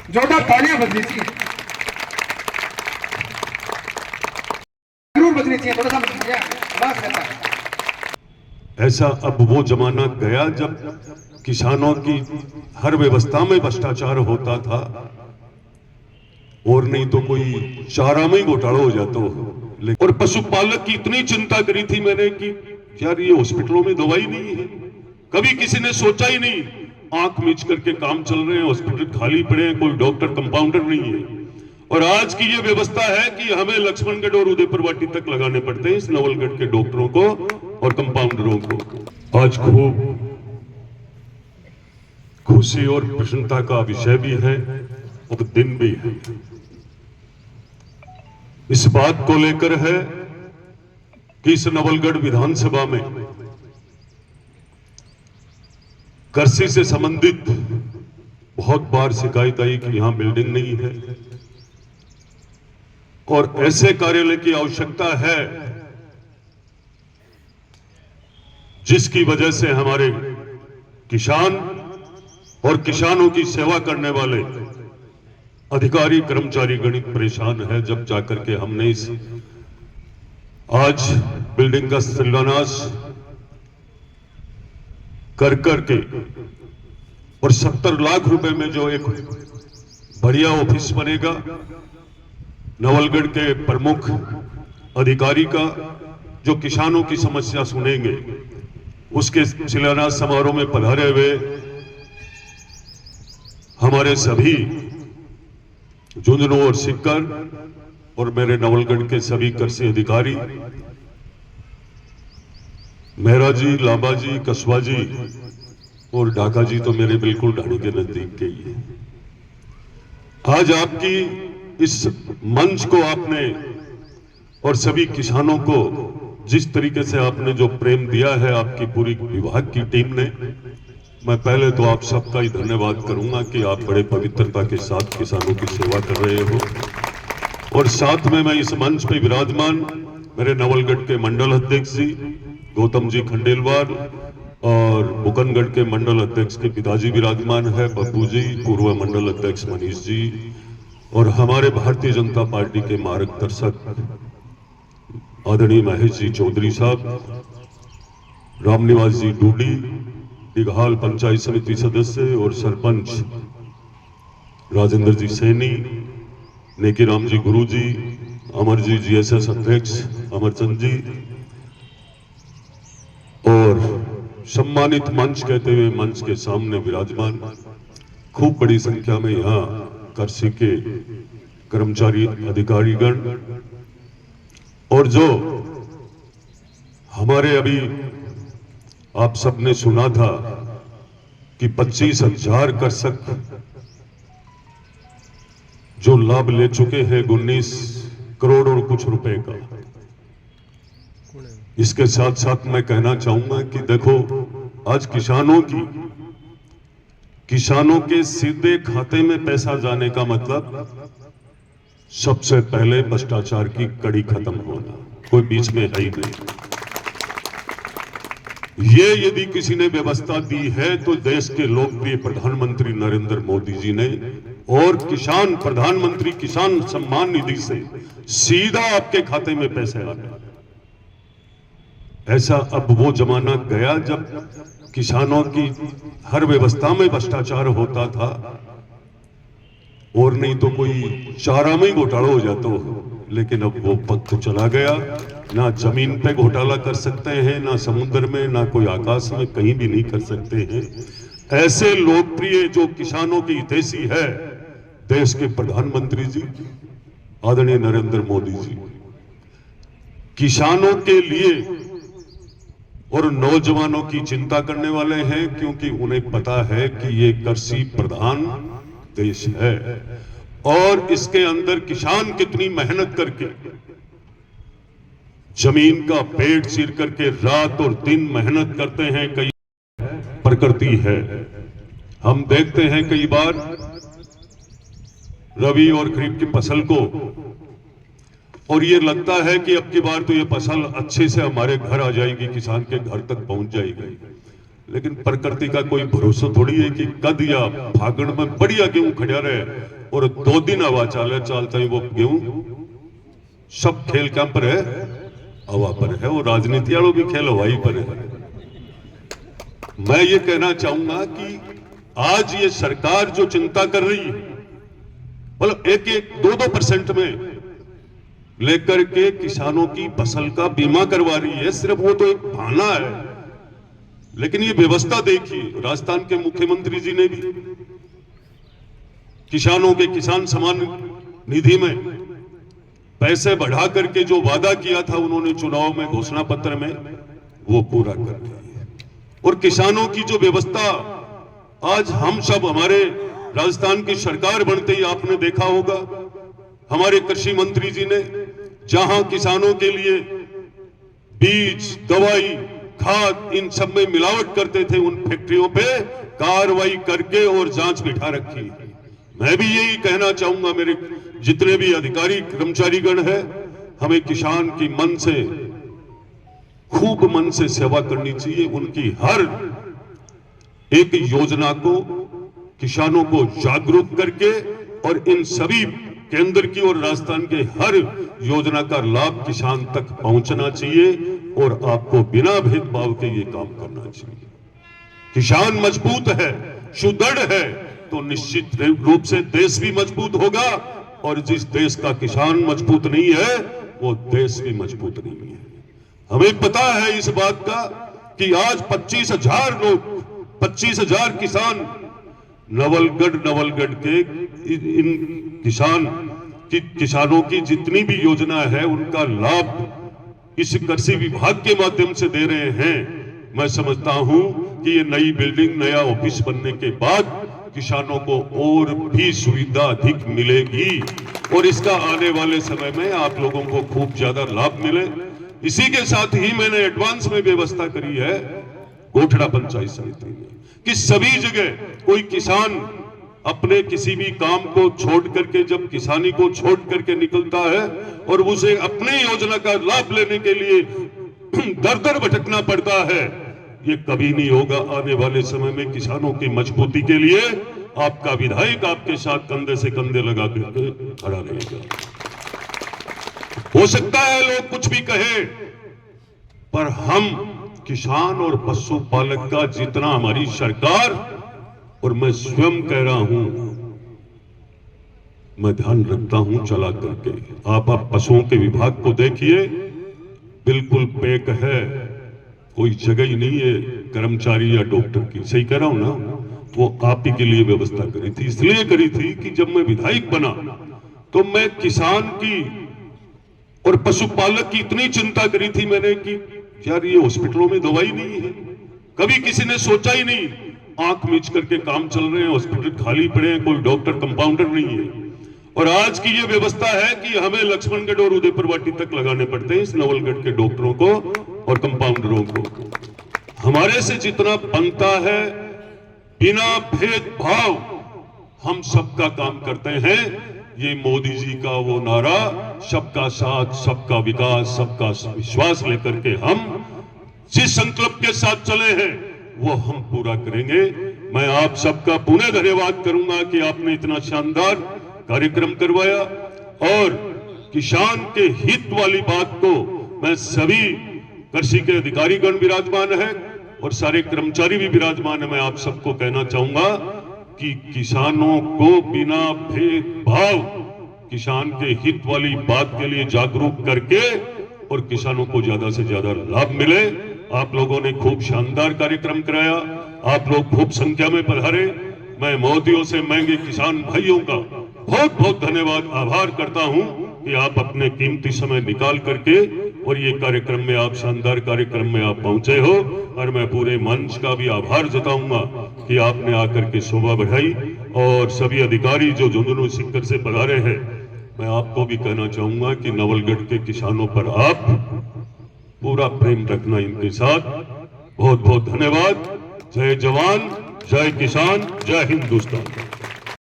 जोरदार तालियां बजनी चाहिए, जरूर बजनी चाहिए, थोड़ा सा बस ऐसा। ऐसा अब वो जमाना गया जब किसानों की हर व्यवस्था में भ्रष्टाचार होता था, और नहीं तो कोई चारा में ही घोटाला हो जाता हो। और पशुपालक की इतनी चिंता करी थी मैंने कि यार ये हॉस्पिटलों में दवाई नहीं है, कभी किसी ने सोचा ही नहीं। आंख मीच करके काम चल रहे हैं, हॉस्पिटल खाली पड़े हैं, कोई डॉक्टर कंपाउंडर नहीं है। और आज की ये व्यवस्था है कि हमें लक्ष्मणगढ़ और उदयपुरवाटी तक लगाने पड़ते हैं इस नवलगढ़ के डॉक्टरों को और कंपाउंडरों को। आज खूब खुशी और प्रसन्नता का विषय भी है और दिन भी है। इस बात को लेकर है कि इस नवलगढ़ विधानसभा में कृषि से संबंधित बहुत बार शिकायत आई कि यहां बिल्डिंग नहीं है और ऐसे कार्यालय की आवश्यकता है जिसकी वजह से हमारे किसान और किसानों की सेवा करने वाले अधिकारी कर्मचारी गणित परेशान है। जब जाकर के हमने इस आज बिल्डिंग का शिलान्यास कर करके और 70 लाख रुपए में जो एक बढ़िया ऑफिस बनेगा नवलगढ़ के प्रमुख अधिकारी का, जो किसानों की समस्या सुनेंगे, उसके शिलान्यास समारोह में पधारे हुए हमारे सभी झुंझुनू और सिक्कर और मेरे नवलगढ़ के सभी कृषि अधिकारी, मेहरा जी, लांबा जी, कसवा जी और ढाका जी तो मेरे बिल्कुल ढाणी के नजदीक के ही है। आज आपकी इस मंच को आपने और सभी किसानों को जिस तरीके से आपने जो प्रेम दिया है आपकी पूरी विभाग की टीम ने, मैं पहले तो आप सबका ही धन्यवाद करूंगा कि आप बड़े पवित्रता के साथ किसानों की सेवा कर रहे हो। और साथ में मैं इस मंच पे विराजमान मेरे नवलगढ़ के मंडल अध्यक्ष जी गौतम जी खंडेलवाल और बुकनगढ़ के मंडल अध्यक्ष के पिताजी विराजमान है, बब्बू जी, पूर्व मंडल अध्यक्ष मनीष जी, और हमारे भारतीय जनता पार्टी के मार्गदर्शक आदरणीय महेश जी चौधरी साहब, रामनिवास जी डूडी, दिघाल पंचायत समिति सदस्य और सरपंच राजेंद्र जी सैनी, नेकीराम जी गुरु जी, अमर जी जीएसएस अध्यक्ष अमरचंद जी, और सम्मानित मंच कहते हुए मंच के सामने विराजमान खूब बड़ी संख्या में यहाँ कृषि के कर्मचारी अधिकारीगण, और जो हमारे अभी आप सबने सुना था कि 25,000 कृषक जो लाभ ले चुके हैं 19 करोड़ और कुछ रुपए का। इसके साथ साथ मैं कहना चाहूंगा कि देखो आज किसानों के सीधे खाते में पैसा जाने का मतलब सबसे पहले भ्रष्टाचार की कड़ी खत्म होना, कोई बीच में है ही नहीं। ये यदि किसी ने व्यवस्था दी है तो देश के लोकप्रिय प्रधानमंत्री नरेंद्र मोदी जी ने, और किसान प्रधानमंत्री किसान सम्मान निधि से सीधा आपके खाते में पैसे आते। ऐसा अब वो जमाना गया जब किसानों की हर व्यवस्था में भ्रष्टाचार होता था, और नहीं तो कोई चारा में ही घोटाला हो जाता हो। लेकिन अब वो वक्त चला गया, ना जमीन पे घोटाला कर सकते हैं, ना समुद्र में, ना कोई आकाश में, कहीं भी नहीं कर सकते हैं। ऐसे लोकप्रिय जो किसानों की हितैषी है देश के प्रधानमंत्री जी आदरणीय नरेंद्र मोदी जी, किसानों के लिए और नौजवानों की चिंता करने वाले हैं, क्योंकि उन्हें पता है कि ये कृषि प्रधान देश है और इसके अंदर किसान कितनी मेहनत करके जमीन का पेट चीर करके रात और दिन मेहनत करते हैं। कई प्रकृति है, हम देखते हैं कई बार रबी और खरीफ की फसल को, और ये लगता है कि अब की बार तो ये फसल अच्छे से हमारे घर आ जाएगी, किसान के घर तक पहुंच जाएगी। लेकिन प्रकृति का कोई भरोसा थोड़ी है कि कद या फागण में बढ़िया गेहूं खड़ा रहे और 2 दिन हवा चालता है वो गेहूं। सब खेल क्या पर है? हवा पर है। वो राजनीति वालों भी खेल हवाई पर है। मैं ये कहना चाहूंगा कि आज ये सरकार जो चिंता कर रही है, मतलब 1-2% में लेकर के किसानों की फसल का बीमा करवा रही है, सिर्फ वो तो एक बहाना है। लेकिन ये व्यवस्था देखिए, राजस्थान के मुख्यमंत्री जी ने भी किसानों के किसान सम्मान निधि में पैसे बढ़ा करके जो वादा किया था उन्होंने चुनाव में घोषणा पत्र में, वो पूरा कर दिया है। और किसानों की जो व्यवस्था आज हम सब, हमारे राजस्थान की सरकार बनते ही आपने देखा होगा, हमारे कृषि मंत्री जी ने जहां किसानों के लिए बीज, दवाई, खाद इन सब में मिलावट करते थे, उन फैक्ट्रियों पे कार्रवाई करके और जांच बिठा रखी। मैं भी यही कहना चाहूंगा, मेरे जितने भी अधिकारी कर्मचारीगण है, हमें किसान की मन से, खूब मन से सेवा करनी चाहिए। उनकी हर एक योजना को किसानों को जागरूक करके और इन सभी केंद्र की और राजस्थान के हर योजना का लाभ किसान तक पहुंचना चाहिए और आपको बिना भेदभाव के ये काम करना चाहिए। किसान मजबूत है, सुदृढ़ है, तो निश्चित रूप से देश भी मजबूत होगा। और जिस देश का किसान मजबूत नहीं है, वो देश भी मजबूत नहीं है। हमें पता है इस बात का कि आज 25,000 लोग, 25,000 किसान नवलगढ़ के इन किसानों की जितनी भी योजना है उनका लाभ इस कृषि विभाग के माध्यम से दे रहे हैं। मैं समझता हूं कि ये नई बिल्डिंग, नया ऑफिस बनने के बाद किसानों को और भी सुविधा अधिक मिलेगी और इसका आने वाले समय में आप लोगों को खूब ज्यादा लाभ मिले। इसी के साथ ही मैंने एडवांस में व्यवस्था करी है गोठड़ा पंचायत समिति में कि सभी जगह कोई किसान अपने किसी भी काम को छोड़ करके, जब किसानी को छोड़ करके निकलता है और उसे अपनी योजना का लाभ लेने के लिए दर दर भटकना पड़ता है, ये कभी नहीं होगा। आने वाले समय में किसानों की मजबूती के लिए आपका विधायक आपके साथ कंधे से कंधे लगा करके खड़ा रहेगा। हो सकता है लोग कुछ भी कहे, पर हम किसान और पशुपालक का जितना हमारी सरकार, और मैं स्वयं कह रहा हूं, मैं ध्यान रखता हूं चला करके। आप पशुओं के विभाग को देखिए, बिल्कुल पैक है, कोई जगह ही नहीं है कर्मचारी या डॉक्टर की। सही कह रहा हूं ना? वो आप ही के लिए व्यवस्था करी थी, इसलिए करी थी कि जब मैं विधायक बना तो मैं किसान की और पशुपालक की इतनी चिंता करी थी मैंने कि यार ये हॉस्पिटलों में दवाई नहीं है। कभी किसी ने सोचा ही नहीं, आंख मीच करके काम चल रहे हैं, हॉस्पिटल खाली पड़े हैं, कोई डॉक्टर कंपाउंडर नहीं है। और आज की ये व्यवस्था है कि हमें लक्ष्मणगढ़ और उदयपुरवाटी तक लगाने पड़ते हैं इस नवलगढ़ के डॉक्टरों को और कंपाउंडरों को। हमारे से जितना बनता है, बिना भेदभाव हम सबका काम करते हैं। ये मोदी जी का वो नारा, सबका साथ, सबका विकास, सबका विश्वास लेकर के हम जिस संकल्प के साथ चले हैं वो हम पूरा करेंगे। मैं आप सबका पुनः धन्यवाद करूंगा कि आपने इतना शानदार कार्यक्रम करवाया और किसान के हित वाली बात को मैं सभी कृषि के अधिकारीगण विराजमान है और सारे कर्मचारी भी विराजमान है। मैं आप सबको कहना चाहूंगा कि किसानों को बिना भेदभाव किसान के हित वाली बात के लिए जागरूक करके और किसानों को ज्यादा से ज्यादा लाभ मिले। आप लोगों ने खूब शानदार कार्यक्रम कराया, आप लोग खूब संख्या में पधारे। मैं मोदियों से महंगे किसान भाइयों का बहुत बहुत धन्यवाद, आभार करता हूं कि आप अपने कीमती समय निकाल करके और ये कार्यक्रम में, आप शानदार कार्यक्रम में आप पहुंचे हो। और मैं पूरे मंच का भी आभार जताऊंगा कि आपने आकर के शोभा बढ़ाई। और सभी अधिकारी जो झुंझुनू सीकर से पधारे हैं, मैं आपको भी कहना चाहूंगा कि नवलगढ़ के किसानों पर आप पूरा प्रेम रखना इनके साथ। बहुत बहुत धन्यवाद। जय जवान, जय किसान, जय हिंदुस्तान।